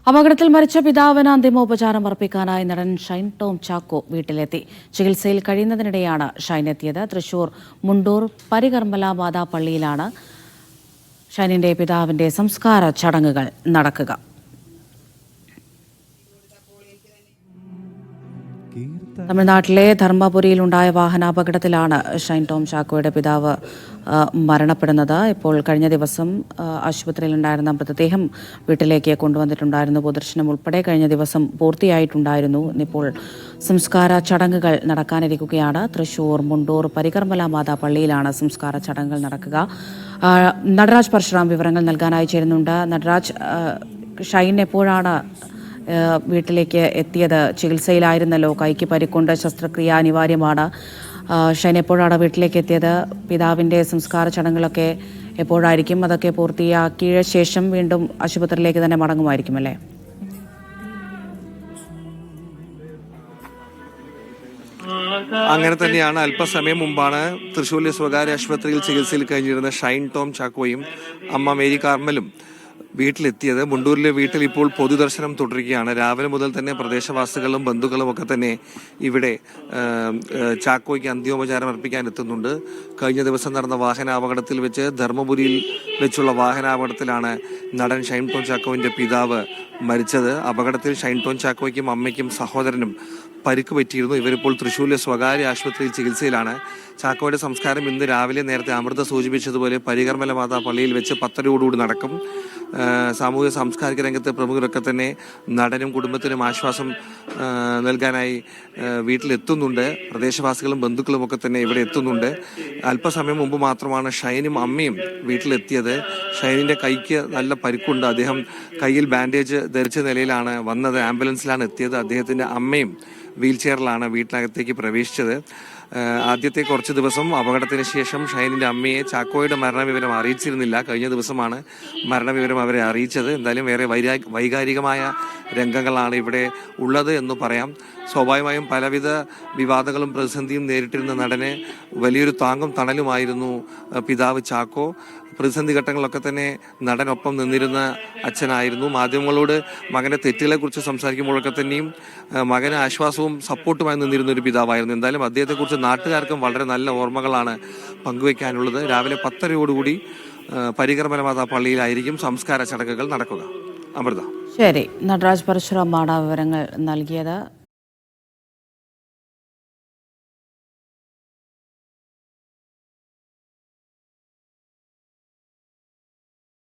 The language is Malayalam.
അപകടത്തിൽ മരിച്ച പിതാവിന് അന്തിമോപചാരം അർപ്പിക്കാനായി നടൻ ഷൈൻ ടോം ചാക്കോ വീട്ടിലെത്തി. ചികിത്സയിൽ കഴിയുന്നതിനിടെയാണ് ഷൈൻ എത്തിയത്. തൃശൂർ മുണ്ടൂർ പരികർമ്മല മാതാ പള്ളിയിലാണ് ഷൈനിന്റെ പിതാവിന്റെ സംസ്കാര ചടങ്ങുകൾ നടക്കുക. തമിഴ്നാട്ടിലെ ധർമ്മപുരിയിലുണ്ടായ വാഹനാപകടത്തിലാണ് ഷൈൻ ടോം ചാക്കോയുടെ പിതാവ് മരണപ്പെടുന്നത്. ഇപ്പോൾ കഴിഞ്ഞ ദിവസം ആശുപത്രിയിലുണ്ടായിരുന്ന മൃതദേഹം വീട്ടിലേക്ക് കൊണ്ടുവന്നിട്ടുണ്ടായിരുന്നു. പൊതുദർശനം ഉൾപ്പെടെ കഴിഞ്ഞ ദിവസം പൂർത്തിയായിട്ടുണ്ടായിരുന്നു. ഇപ്പോൾ സംസ്കാര ചടങ്ങുകൾ നടക്കാനിരിക്കുകയാണ്. തൃശൂർ മുണ്ടൂർ പരികർമ്മല മാതാ പള്ളിയിലാണ് സംസ്കാര ചടങ്ങുകൾ നടക്കുക. നടരാജ് പരശുറാം വിവരങ്ങൾ നൽകാനായി ചേരുന്നുണ്ട്. നടരാജ്, ഷൈൻ എപ്പോഴാണ് വീട്ടിലേക്ക് എത്തിയത്? ചികിത്സയിലായിരുന്നല്ലോ, കൈക്ക് പരിക്കുണ്ട്, ശസ്ത്രക്രിയ അനിവാര്യമാണ്. ഷൈൻ എപ്പോഴാണ് വീട്ടിലേക്ക് എത്തിയത്? പിതാവിൻ്റെ സംസ്കാര ചടങ്ങുകളൊക്കെ എപ്പോഴായിരിക്കും? അതൊക്കെ പൂർത്തിയാക്കിയ ശേഷം വീണ്ടും ആശുപത്രിയിലേക്ക് തന്നെ മടങ്ങുമായിരിക്കും അല്ലേ? അങ്ങനെ തന്നെയാണ്. അല്പസമയം മുമ്പാണ് തൃശ്ശൂരിലെ സ്വകാര്യ ആശുപത്രിയിൽ ചികിത്സയിൽ കഴിഞ്ഞിരുന്ന ഷൈൻ ടോം ചാക്കോയും അമ്മ മേരി കാർമലും വീട്ടിലെത്തിയത്. മുണ്ടൂരിലെ വീട്ടിൽ ഇപ്പോൾ പൊതുദർശനം തുടരുകയാണ്. രാവിലെ മുതൽ തന്നെ പ്രദേശവാസികളും ബന്ധുക്കളും ഒക്കെ തന്നെ ഇവിടെ ചാക്കോയ്ക്ക് അന്ത്യോപചാരം അർപ്പിക്കാൻ എത്തുന്നുണ്ട്. കഴിഞ്ഞ ദിവസം നടന്ന വാഹനാപകടത്തിൽ വെച്ച് ധർമ്മപുരിയിൽ വെച്ചുള്ള വാഹനാപകടത്തിലാണ് നടൻ ഷൈൻ ടോം ചാക്കോവിന്റെ പിതാവ് മരിച്ചത്. അപകടത്തിൽ ഷൈൻ ടോം ചാക്കോയ്ക്കും അമ്മയ്ക്കും സഹോദരനും പരിക്ക് പറ്റിയിരുന്നു. ഇവരിപ്പോൾ തൃശ്ശൂരിലെ സ്വകാര്യ ആശുപത്രിയിൽ ചികിത്സയിലാണ്. ചാക്കോയുടെ സംസ്കാരം ഇന്ന് രാവിലെ നേരത്തെ അമൃത സൂചിപ്പിച്ചതുപോലെ പരികർമ്മല മാതാ പള്ളിയിൽ വെച്ച് 10:30 നടക്കും. സാമൂഹിക സാംസ്കാരിക രംഗത്തെ പ്രമുഖരൊക്കെ തന്നെ നടനും കുടുംബത്തിനും ആശ്വാസം നൽകാനായി വീട്ടിലെത്തുന്നുണ്ട്. പ്രദേശവാസികളും ബന്ധുക്കളും ഒക്കെ തന്നെ ഇവിടെ എത്തുന്നുണ്ട്. അല്പസമയം മുമ്പ് മാത്രമാണ് ഷൈനും അമ്മയും വീട്ടിലെത്തിയത്. ഷൈനിന്റെ കൈക്ക് നല്ല പരിക്കുണ്ട്. അദ്ദേഹം കയ്യിൽ ബാൻഡേജ് ധരിച്ച നിലയിലാണ് വന്നത്. ആംബുലൻസിലാണ് എത്തിയത്. അദ്ദേഹത്തിന്റെ അമ്മയും വീൽ ചെയറിലാണ് വീട്ടിനകത്തേക്ക് പ്രവേശിച്ചത്. ആദ്യത്തെ കുറച്ച് ദിവസം അപകടത്തിന് ശേഷം ഷൈനിന്റെ അമ്മയെ ചാക്കോയുടെ മരണവിവരം അറിയിച്ചിരുന്നില്ല. കഴിഞ്ഞ ദിവസമാണ് മരണവിവരം അവരെ അറിയിച്ചത്. എന്തായാലും വേറെ വൈകാരികമായ രംഗങ്ങളാണ് ഇവിടെ ഉള്ളത് എന്ന് പറയാം. സ്വാഭാവികമായും പലവിധ വിവാദങ്ങളും പ്രതിസന്ധിയും നേരിട്ടിരുന്ന നടന് വലിയൊരു താങ്ങും തണലുമായിരുന്നു പിതാവ് ചാക്കോ. പ്രതിസന്ധി ഘട്ടങ്ങളിലൊക്കെ തന്നെ നടനൊപ്പം നിന്നിരുന്ന അച്ഛനായിരുന്നു. മാധ്യമങ്ങളോട് മകന്റെ തെറ്റുകളെക്കുറിച്ച് സംസാരിക്കുമ്പോഴൊക്കെ തന്നെയും മകന് ആശ്വാസവും സപ്പോർട്ടുമായി നിന്നിരുന്ന ഒരു പിതാവായിരുന്നു. എന്തായാലും അദ്ദേഹത്തെക്കുറിച്ച് നാട്ടുകാർക്കും വളരെ നല്ല ഓർമ്മകളാണ് പങ്കുവയ്ക്കാനുള്ളത്. രാവിലെ 10:30 പരികർമ്മല മാതാ പള്ളിയിലായിരിക്കും സംസ്കാര ചടങ്ങുകൾ നടക്കുക. അമൃത. ശരി, നടരാജ് പരശുറാമാണ് വിവരങ്ങൾ നൽകിയത്.